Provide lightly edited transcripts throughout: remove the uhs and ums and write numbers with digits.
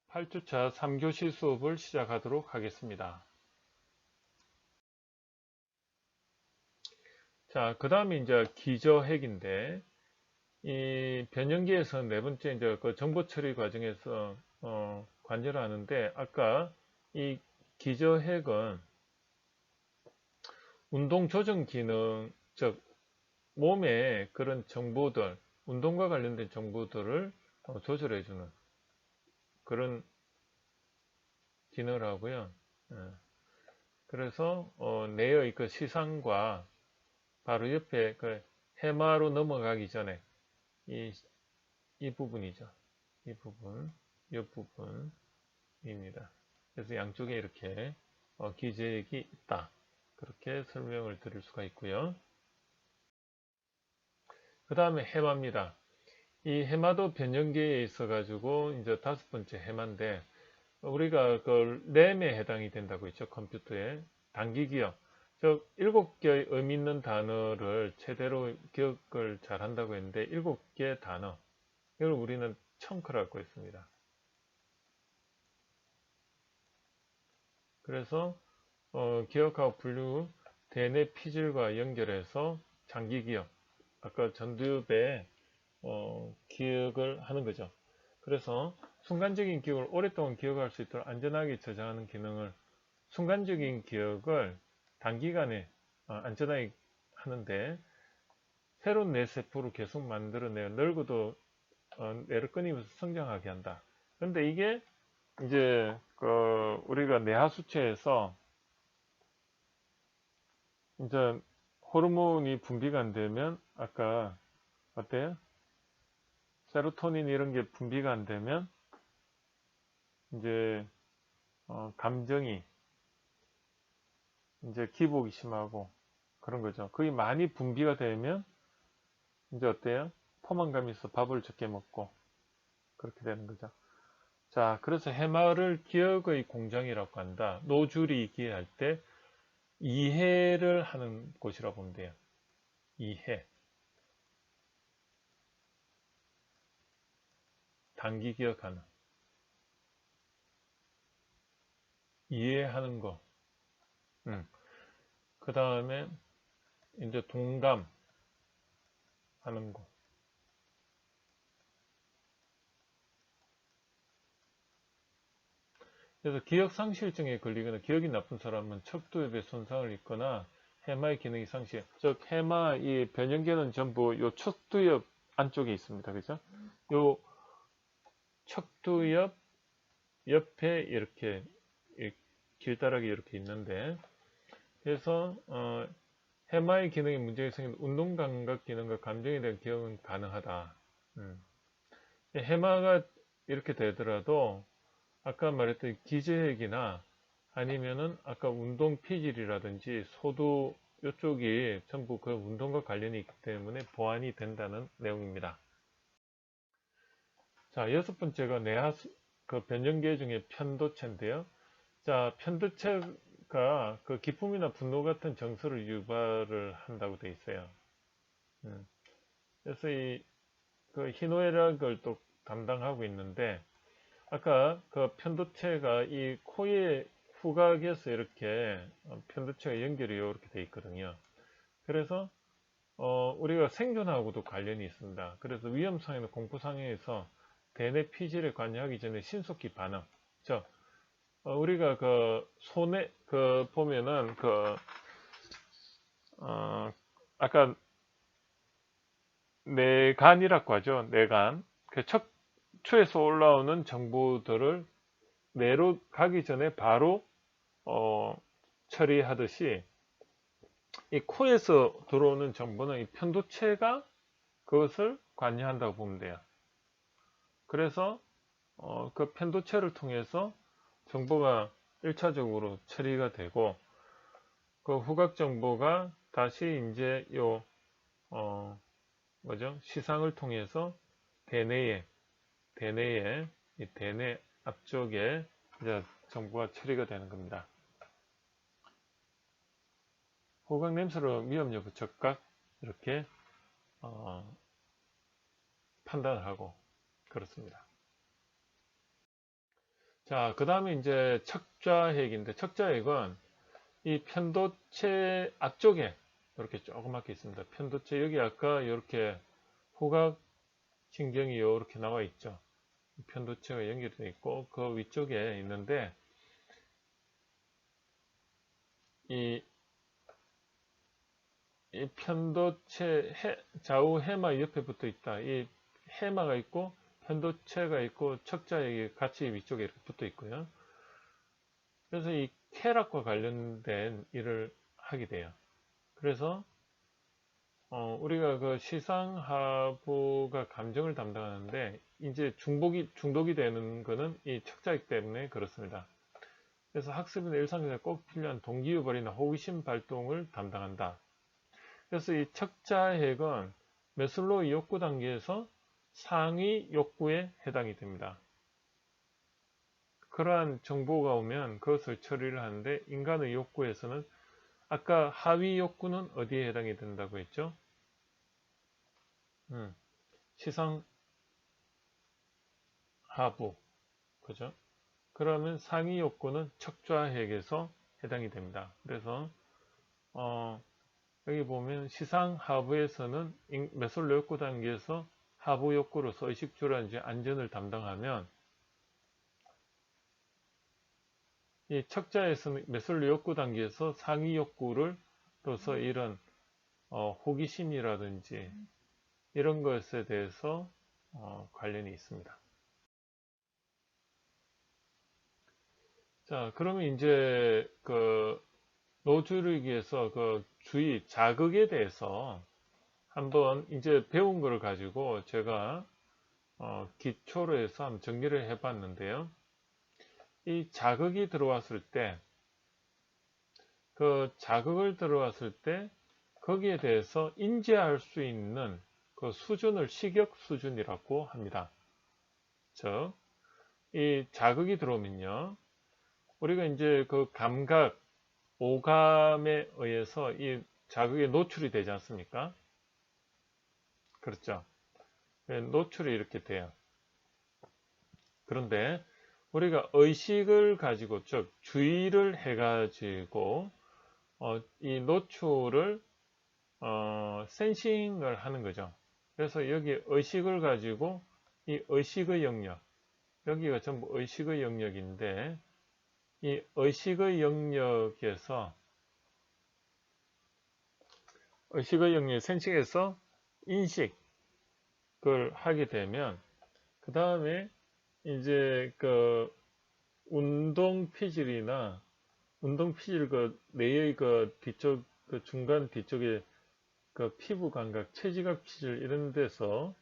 8주차 3교시 수업을 시작하도록 하겠습니다. 자, 그 다음에 이제 기저핵인데, 이 변형기에서 네 번째 이제 그 정보 처리 과정에서 관여를 하는데, 아까 이 기저핵은 운동 조정 기능, 즉 몸의 그런 정보들, 운동과 관련된 정보들을 조절해주는 그런 기능을 하고요. 그래서 뇌의 그 시상과 바로 옆에 그 해마로 넘어가기 전에 이 부분이죠. 이 부분입니다. 그래서 양쪽에 이렇게 기저핵이 있다. 그렇게 설명을 드릴 수가 있고요. 그 다음에 해마입니다. 이 해마도 변형계에 있어가지고 이제 다섯 번째 해마인데 우리가 그 램에 해당이 된다고 했죠. 컴퓨터에 단기 기억. 즉 7개의 의미 있는 단어를 최대로 기억을 잘 한다고 했는데 7개 단어 이걸 우리는 청크라고 했습니다. 그래서 기억하고 분류 대뇌 피질과 연결해서 장기 기억 아까 전두엽에 기억을 하는 거죠. 그래서 순간적인 기억을 오랫동안 기억할 수 있도록 안전하게 저장하는 기능을 순간적인 기억을 단기간에 안전하게 하는데 새로운 뇌세포를 계속 만들어내어 늙어도 뇌를 끊이면서 성장하게 한다. 그런데 이게 이제 우리가 뇌하수체에서 이제 호르몬이 분비가 안 되면 아까 어때요? 세로토닌 이런 게 분비가 안 되면 이제 감정이 이제 기복이 심하고 그런 거죠. 그게 많이 분비가 되면 이제 어때요? 포만감이 있어 밥을 적게 먹고 그렇게 되는 거죠. 자, 그래서 해마를 기억의 공장이라고 한다. 노줄이 기해할 때 이해를 하는 곳이라고 보면 돼요. 이해. 단기 기억하는. 이해하는 거. 그 다음에 이제 동감하는 거. 그래서 기억상실증에 걸리거나 기억이 나쁜 사람은 척두엽에 손상을 입거나 해마의 기능이 상실. 즉 해마 이 변형계는 전부 요 척두엽 안쪽에 있습니다. 그죠? 요 척두엽 옆에 이렇게 길다랗게 이렇게 있는데 그래서 해마의 기능에 문제가 생긴 운동 감각 기능과 감정에 대한 기억은 가능하다. 해마가 이렇게 되더라도 아까 말했던 기저핵이나 아니면은 아까 운동 피질이라든지 소두 이쪽이 전부 그 운동과 관련이 있기 때문에 보완이 된다는 내용입니다. 자, 여섯 번째가 그 변형계 중에 편도체인데요. 자, 편도체가 그 기쁨이나 분노 같은 정서를 유발을 한다고 되어 있어요. 그래서 그 희노애락을 또 담당하고 있는데 아까 그 편도체가 이 코의 후각에서 이렇게 편도체가 연결이 이렇게 되어 있거든요. 그래서 우리가 생존하고도 관련이 있습니다. 그래서 위험상해나 공포상해에서 대뇌 피질에 관여하기 전에 신속히 반응. 우리가 그 손에 보면은 아까 뇌간이라고 하죠. 뇌간. 그 척추에서 올라오는 정보들을 뇌로 가기 전에 바로 처리하듯이 이 코에서 들어오는 정보는 이 편도체가 그것을 관여한다고 보면 돼요. 그래서 그 편도체를 통해서 정보가 1차적으로 처리가 되고 그 후각 정보가 다시 이제 시상을 통해서 대뇌 앞쪽에 이제 정보가 처리가 되는 겁니다. 후각 냄새로 위험 여부 적각 이렇게 판단을 하고 그렇습니다. 자, 그 다음에 이제 척좌핵인데, 척좌핵은 이 편도체 앞쪽에 이렇게 조그맣게 있습니다. 편도체 여기 아까 이렇게 후각 신경이 이렇게 나와 있죠. 편도체가 연결되어 있고 그 위쪽에 있는데 이, 이 편도체 좌우 해마 옆에 붙어 있다. 이 해마가 있고 편도체가 있고 척자액이 같이 위쪽에 이렇게 붙어 있고요. 그래서 이 쾌락과 관련된 일을 하게 돼요. 그래서 우리가 그 시상하부가 감정을 담당하는데 이제 중독이 되는 거는 이 척자액 때문에 그렇습니다. 그래서 학습이나 일상에서 꼭 필요한 동기유발이나 호기심 발동을 담당한다. 그래서 이 척자핵은 매슬로우 욕구 단계에서 상위 욕구에 해당이 됩니다. 그러한 정보가 오면 그것을 처리를 하는데 인간의 욕구에서는 아까 하위 욕구는 어디에 해당이 된다고 했죠? 시상 하부, 그죠? 그러면 상위 욕구는 척좌핵에서 해당이 됩니다. 그래서 여기 보면 시상 하부에서는 매솔로 욕구 단계에서 하부 욕구로서 의식주라든지 안전을 담당하면 이 척자에서는 매솔로 욕구 단계에서 상위 욕구를 로서 이런 호기심이라든지 이런 것에 대해서 관련이 있습니다. 자, 그러면 이제 그 노출이기에서 그 주의 자극에 대해서 한번 이제 배운 거를 가지고 제가 기초로 해서 한번 정리를 해 봤는데요. 이 자극이 들어왔을 때, 그 자극을 들어왔을 때 거기에 대해서 인지할 수 있는 그 수준을 시격 수준이라고 합니다. 즉, 이 자극이 들어오면요. 우리가 이제 그 감각, 오감에 의해서 이 자극에 노출이 되지 않습니까? 그렇죠. 노출이 이렇게 돼요. 그런데 우리가 의식을 가지고, 즉 주의를 해가지고 이 노출을 센싱을 하는 거죠. 그래서 여기 의식을 가지고 이 의식의 영역, 여기가 전부 의식의 영역인데 이 의식의 영역에서 의식의 영역 센싱에서 인식을 하게 되면 그 다음에 이제 그 운동 피질이나 운동 피질 그 뇌의 그 뒤쪽 그 중간 뒤쪽에 그 피부 감각, 체지각 피질 이런 데서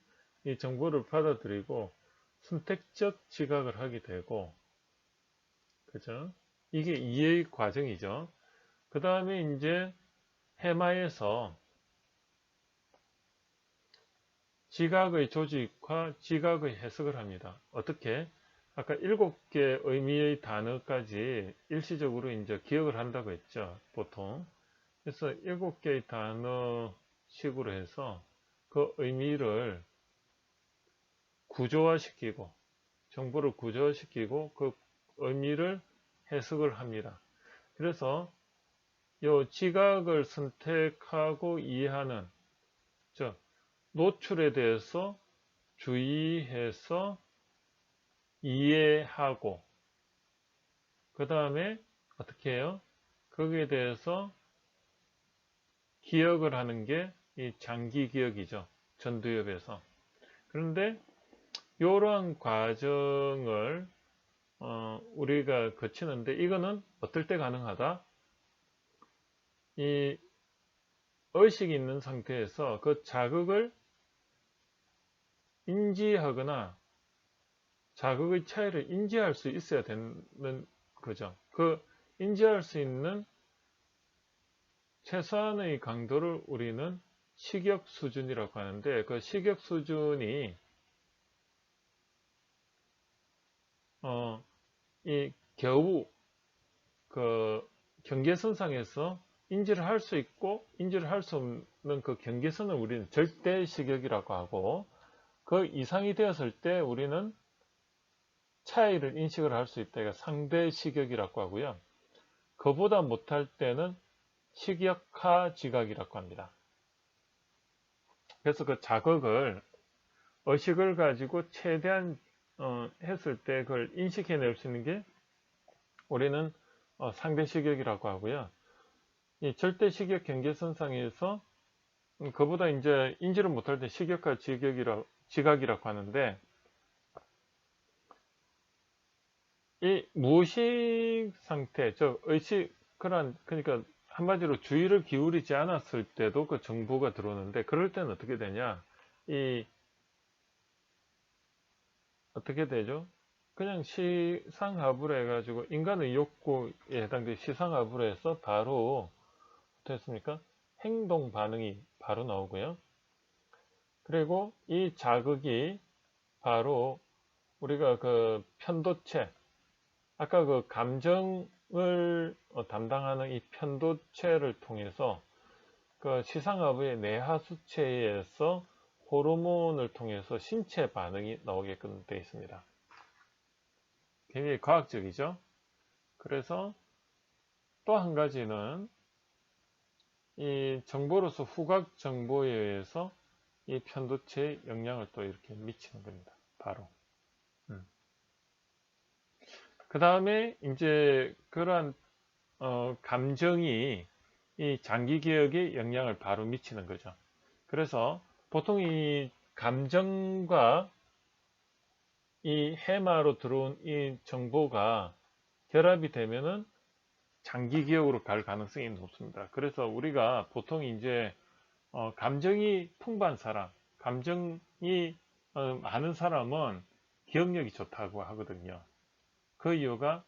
이 정보를 받아들이고 선택적 지각을 하게 되고, 그죠? 이게 이해의 과정이죠. 그 다음에 이제 해마에서 지각의 조직과 지각의 해석을 합니다. 어떻게? 아까 7개 의미의 단어까지 일시적으로 이제 기억을 한다고 했죠, 보통. 그래서 7개의 단어식으로 해서 그 의미를 구조화시키고, 정보를 구조화시키고 그 의미를 해석을 합니다. 그래서 이 지각을 선택하고 이해하는, 즉 노출에 대해서 주의해서 이해하고 그 다음에 어떻게 해요? 거기에 대해서 기억을 하는 게 이 장기 기억이죠. 전두엽에서. 그런데 이러한 과정을 우리가 거치는데 이거는 어떨 때 가능하다? 이 의식이 있는 상태에서 그 자극을 인지하거나 자극의 차이를 인지할 수 있어야 되는 거죠. 그 인지할 수 있는 최소한의 강도를 우리는 시격 수준이라고 하는데 그 시격 수준이 이 겨우 그 경계선상에서 인지를 할 수 있고 인지를 할 수 없는 그 경계선을 우리는 절대 시격이라고 하고 그 이상이 되었을 때 우리는 차이를 인식을 할 수 있다. 이거 상대 시격이라고 하고요. 그보다 못할 때는 식역하 지각이라고 합니다. 그래서 그 자극을 의식을 가지고 최대한 했을 때 그걸 인식해낼 수 있는 게 우리는 상대 시격이라고 하고요. 이 절대 시격 경계선상에서 그보다 이제 인지를 못할 때 식역하 지각이라고 하는데, 이 무의식 상태, 즉 의식, 그러니까 한마디로 주의를 기울이지 않았을 때도 그 정보가 들어오는데, 그럴 때는 어떻게 되냐? 어떻게 되죠? 그냥 시상하부로 해가지고 인간의 욕구에 해당되는 시상하부로 해서 바로 됐습니까? 행동 반응이 바로 나오고요. 그리고 이 자극이 바로 우리가 그 편도체, 아까 그 감정을 담당하는 이 편도체를 통해서 그 시상하부의 뇌하수체에서 호르몬을 통해서 신체 반응이 나오게끔 되어 있습니다. 굉장히 과학적이죠. 그래서 또 한 가지는 이 정보로서 후각 정보에 의해서 이 편도체에 영향을 또 이렇게 미치는 겁니다. 바로. 그 다음에 이제 그러한 감정이 이 장기 기억에 영향을 바로 미치는 거죠. 그래서 보통 이 감정과 이 해마로 들어온 이 정보가 결합이 되면은 장기 기억으로 갈 가능성이 높습니다. 그래서 우리가 보통 이제 감정이 풍부한 사람, 감정이 많은 사람은 기억력이 좋다고 하거든요. 그 이유가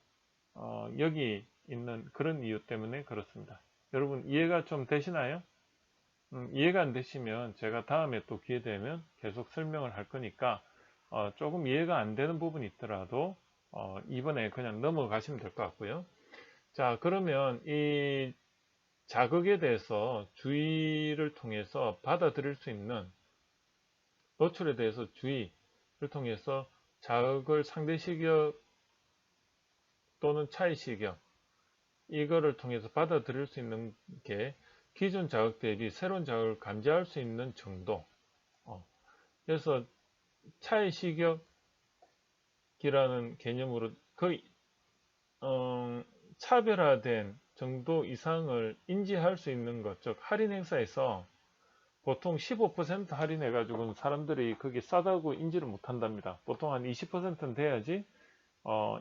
여기 있는 그런 이유 때문에 그렇습니다. 여러분 이해가 좀 되시나요? 이해가 안 되시면 제가 다음에 또 기회 되면 계속 설명을 할 거니까 조금 이해가 안 되는 부분이 있더라도 이번에 그냥 넘어가시면 될 것 같고요. 자, 그러면 이 자극에 대해서 주의를 통해서 받아들일 수 있는 노출에 대해서 주의를 통해서 자극을 상대 시격 또는 차이 시격 이거를 통해서 받아들일 수 있는 게 기존 자극 대비 새로운 자극을 감지할 수 있는 정도. 그래서 차이 시격이라는 개념으로 거의 차별화된 정도 이상을 인지할 수 있는 것, 즉 할인 행사에서 보통 15% 할인해 가지고는 사람들이 그게 싸다고 인지를 못한답니다. 보통 한 20%는 돼야지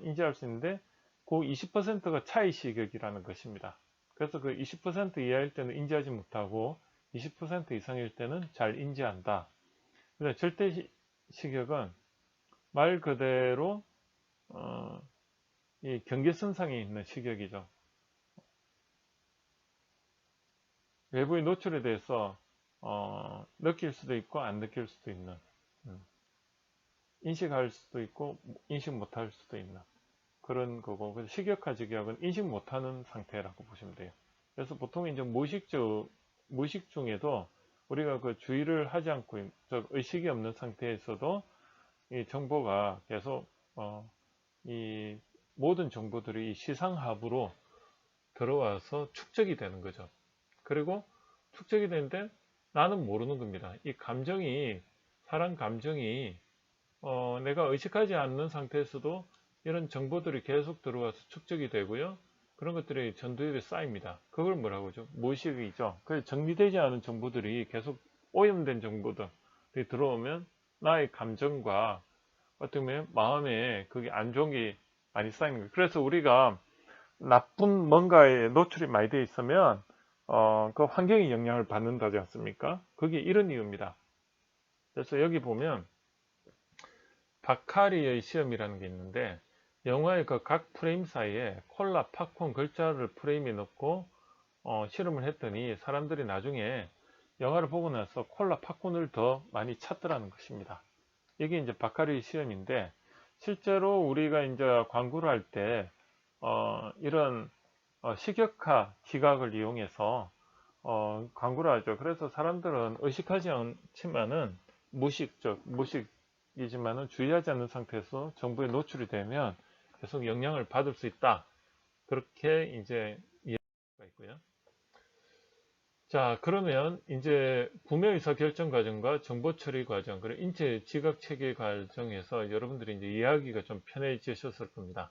인지할 수 있는데 그 20%가 차이 시격이라는 것입니다. 그래서 그 20% 이하일 때는 인지하지 못하고 20% 이상일 때는 잘 인지한다. 근데 절대 시격은 말 그대로 이 경계선상에 있는 시격이죠. 외부의 노출에 대해서 느낄 수도 있고 안 느낄 수도 있는, 인식할 수도 있고 인식 못할 수도 있는 그런 거고, 그래서 식역하 직역은 인식 못하는 상태라고 보시면 돼요. 그래서 보통 이제 무의식 중에도 우리가 그 주의를 하지 않고 의식이 없는 상태에서도 이 정보가 계속 이 모든 정보들이 시상하부로 들어와서 축적이 되는 거죠. 그리고 축적이 되는데 나는 모르는 겁니다. 이 감정이, 사람 감정이 내가 의식하지 않는 상태에서도 이런 정보들이 계속 들어와서 축적이 되고요. 그런 것들이 전두엽에 쌓입니다. 그걸 뭐라고 하죠? 무의식이죠. 그래서 정리되지 않은 정보들이 계속 오염된 정보들이 들어오면 나의 감정과 어떻게 보면 마음에 그게 안 좋은 게 많이 쌓이는 거예요. 그래서 우리가 나쁜 뭔가에 노출이 많이 되어 있으면 그 환경이 영향을 받는다지 않습니까? 그게 이런 이유입니다. 그래서 여기 보면 바카리의 시험이라는 게 있는데 영화의 그 각 프레임 사이에 콜라, 팝콘 글자를 프레임에 넣고 실험을 했더니 사람들이 나중에 영화를 보고 나서 콜라, 팝콘을 더 많이 찾더라는 것입니다. 이게 이제 바카리 시험인데 실제로 우리가 이제 광고를 할 때 이런 식역화 기각을 이용해서 광고를 하죠. 그래서 사람들은 의식하지 않지만은 무의식 지각이지만은 주의하지 않는 상태에서 정보에 노출이 되면 계속 영향을 받을 수 있다. 그렇게 이제 이해가 있고요. 자, 그러면 이제 구매 의사 결정 과정과 정보 처리 과정, 그리고 인체 지각 체계 과정에서 여러분들이 이제 이해하기가 좀 편해지셨을 겁니다.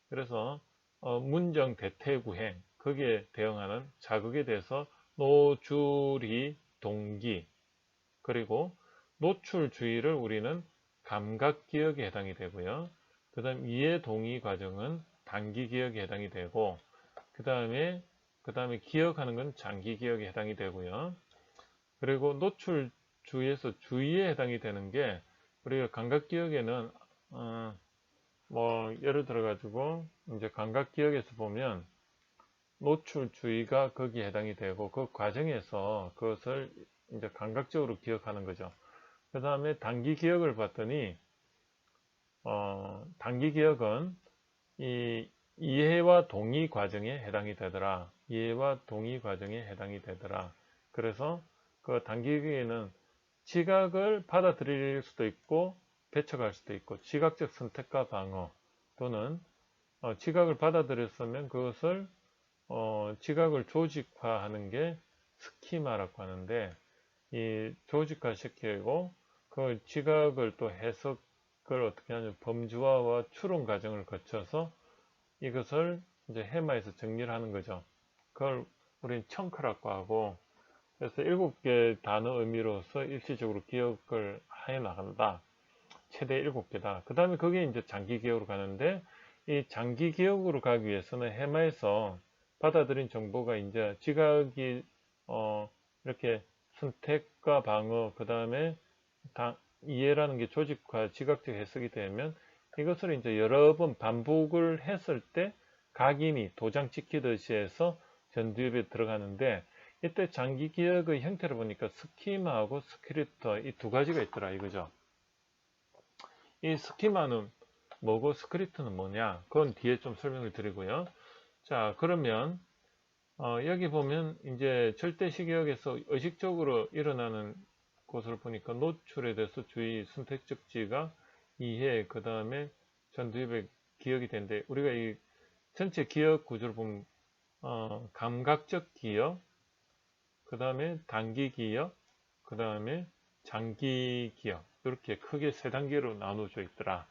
그래서 문정 대퇴 구행, 거기에 대응하는 자극에 대해서 노출이 동기, 그리고 노출 주의를 우리는 감각 기억에 해당이 되고요. 그 다음 이해 동의 과정은 단기 기억에 해당이 되고, 그 다음에 기억하는 건 장기 기억에 해당이 되고요. 그리고 노출 주의에서 주의에 해당이 되는 게, 우리가 감각 기억에는 뭐 예를 들어 가지고 이제 감각 기억에서 보면 노출 주의가 거기에 해당이 되고, 그 과정에서 그것을 이제 감각적으로 기억하는 거죠. 그 다음에 단기 기억을 봤더니 단기 기억은 이 이해와 동의 과정에 해당이 되더라. 이해와 동의 과정에 해당이 되더라. 그래서 그 단기 기억에는 지각을 받아들일 수도 있고 배척할 수도 있고, 지각적 선택과 방어, 또는 지각을 받아들였으면 그것을 지각을 조직화하는 게 스키마라고 하는데, 이 조직화 시키고 그 지각을 또 해석을 어떻게 하냐면 범주화와 추론 과정을 거쳐서 이것을 이제 해마에서 정리를 하는 거죠. 그걸 우리는 청크라고 하고, 그래서 7개 단어 의미로서 일시적으로 기억을 해 나간다. 최대 7개다. 그 다음에 그게 이제 장기 기억으로 가는데, 이 장기 기억으로 가기 위해서는 해마에서 받아들인 정보가 이제 지각이 이렇게 선택과 방어, 그 다음에 이해라는 게 조직화, 지각적 해석이 되면 이것을 이제 여러 번 반복을 했을 때 각인이 도장 찍히듯이 해서 전두엽에 들어가는데, 이때 장기 기억의 형태를 보니까 스키마하고 스크립터 이 두 가지가 있더라 이거죠. 이 스키마는 뭐고 스크립트는 뭐냐? 그건 뒤에 좀 설명을 드리고요. 자, 그러면 여기 보면 이제 절대 시기역에서 의식적으로 일어나는 것을 보니까 노출에 대해서 주의, 선택적 지각, 이해, 그 다음에 전두엽의 기억이 되는데, 우리가 이 전체 기억 구조를 보면 감각적 기억, 그 다음에 단기 기억, 그 다음에 장기 기억, 이렇게 크게 세 단계로 나눠져 있더라.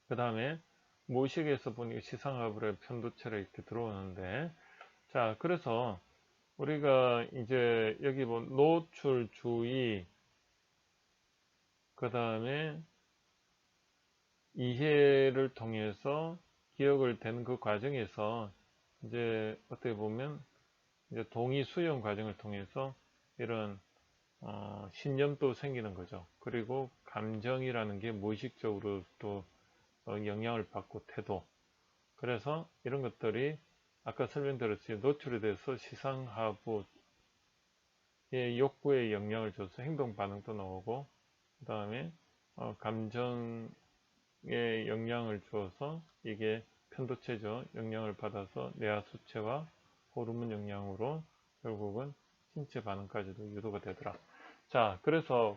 그 다음에 모의식에서 보니 시상하부의 편도체로 이렇게 들어오는데, 자, 그래서 우리가 이제 여기 본 노출 주의, 그 다음에 이해를 통해서 기억을 되는 그 과정에서 이제 어떻게 보면 이제 동의 수용 과정을 통해서 이런 신념도 생기는 거죠. 그리고 감정이라는 게 무의식적으로 또 영향을 받고 태도. 그래서 이런 것들이 아까 설명드렸듯이 노출에 대해서 시상하부의 욕구에 영향을 줘서 행동 반응도 나오고, 그 다음에 감정에 영향을 줘서 이게 편도체죠. 영향을 받아서 뇌하 수체와 호르몬 영향으로 결국은 신체 반응까지도 유도가 되더라. 자, 그래서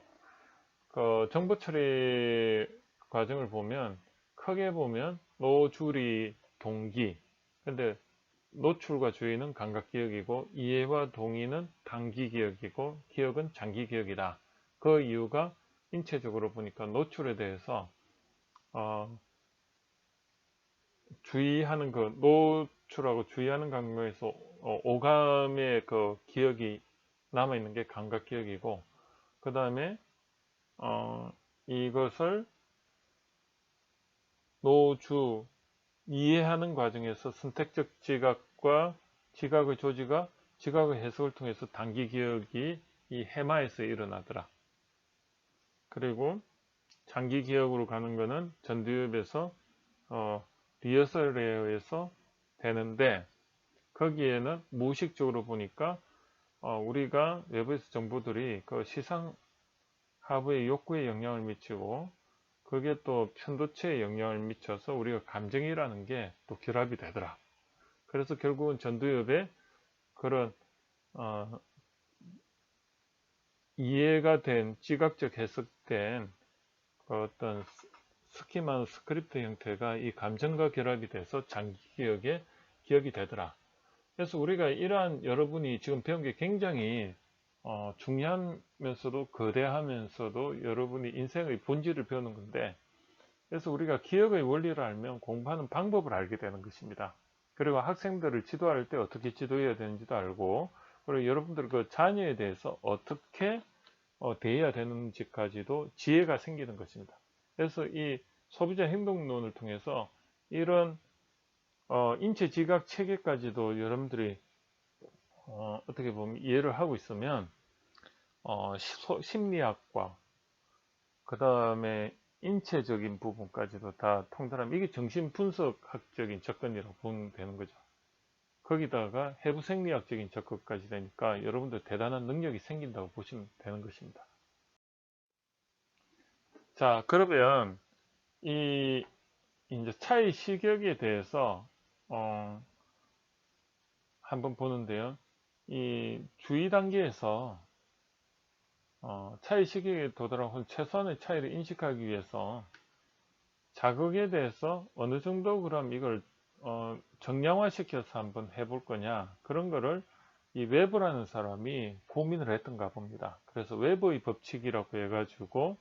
그 정보 처리 과정을 보면 크게 보면 노출이 동기, 근데 노출과 주의는 감각 기억이고 이해와 동의는 단기 기억이고 기억은 장기 기억이다. 그 이유가 인체적으로 보니까 노출에 대해서 주의하는 그 노출하고 주의하는 감각에서 오감의 그 기억이 남아있는 게 감각 기억이고, 그 다음에 이것을 노주 이해하는 과정에서 선택적 지각과 지각의 조지가 지각의 해석을 통해서 단기 기억이 이 해마에서 일어나더라. 그리고 장기 기억으로 가는 거는 전두엽에서 리허설에 의해서 되는데, 거기에는 무의식적으로 보니까 우리가 외부에서 정보들이 그 시상 하부의 욕구에 영향을 미치고, 그게 또 편도체에 영향을 미쳐서 우리가 감정이라는 게 또 결합이 되더라. 그래서 결국은 전두엽에 그런 이해가 된 지각적 해석된 그 어떤 스키마 스크립트 형태가 이 감정과 결합이 돼서 장기 기억에 기억이 되더라. 그래서 우리가 이러한 여러분이 지금 배운 게 굉장히 중요하면서도 거대하면서도 여러분이 인생의 본질을 배우는 건데, 그래서 우리가 기억의 원리를 알면 공부하는 방법을 알게 되는 것입니다. 그리고 학생들을 지도할 때 어떻게 지도해야 되는지도 알고, 그리고 여러분들 그 자녀에 대해서 어떻게 대해야 되는지까지도 지혜가 생기는 것입니다. 그래서 이 소비자 행동론을 통해서 이런 인체 지각 체계까지도 여러분들이 어떻게 보면 이해를 하고 있으면 심리학과 그 다음에 인체적인 부분까지도 다 통달하면 이게 정신분석학적인 접근이라고 보면 되는 거죠. 거기다가 해부생리학적인 접근까지 되니까 여러분들 대단한 능력이 생긴다고 보시면 되는 것입니다. 자, 그러면 이 이제 차의 시격에 대해서 한번 보는데요. 이 주의 단계에서 차의 시격에 도달한 최소한의 차이를 인식하기 위해서 자극에 대해서 어느 정도 그럼 이걸 정량화시켜서 한번 해볼 거냐, 그런 거를 이 웨버라는 사람이 고민을 했던가 봅니다. 그래서 웨버의 법칙이라고 해가지고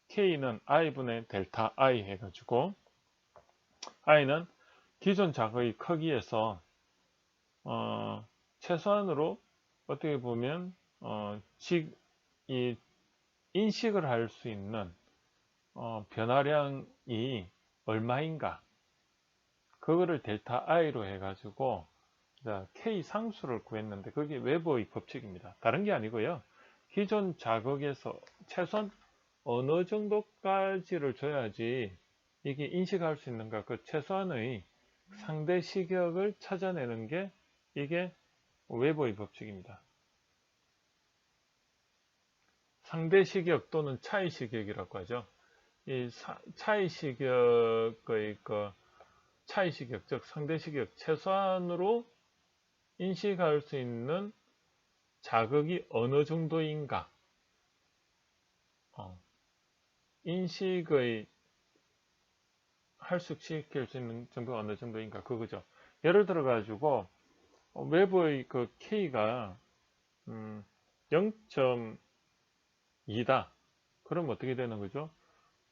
K는 I분의 델타 I 해가지고 I는 기존 자극의 크기에서 최소한으로 어떻게 보면 이 인식을 할 수 있는 변화량이 얼마인가, 그거를 델타 i로 해가지고 K 상수를 구했는데 그게 웨버의 법칙입니다. 다른 게 아니고요. 기존 자극에서 최소한 어느 정도까지를 줘야지 이게 인식할 수 있는가, 그 최소한의 상대 시격을 찾아내는 게 이게 웨버의 법칙입니다. 상대 시격 또는 차이 시격이라고 하죠. 이 차이 시격의 차이 시격, 즉 상대 시격, 최소한으로 인식할 수 있는 자극이 어느 정도인가, 인식의 할수시킬 수 있는 정도가 어느 정도인가, 그거죠. 예를 들어 가지고 웨버의 그 K가 0.2다. 그럼 어떻게 되는 거죠?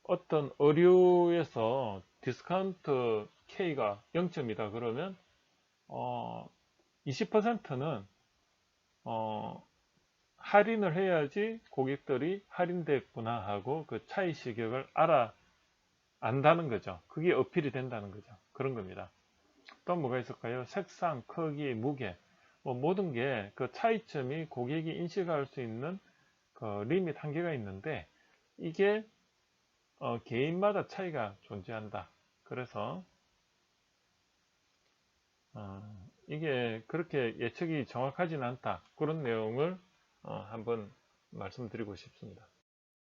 어떤 의류에서 디스카운트 K가 0.2다 그러면 20%는 할인을 해야지 고객들이 할인됐구나 하고 그 차이 시격을 안다는 거죠. 그게 어필이 된다는 거죠. 그런 겁니다. 또 뭐가 있을까요? 색상, 크기, 무게, 모든 게 그 차이점이 고객이 인식할 수 있는 그 리밋 한계가 있는데, 이게 개인마다 차이가 존재한다. 그래서 이게 그렇게 예측이 정확하진 않다. 그런 내용을 한번 말씀드리고 싶습니다.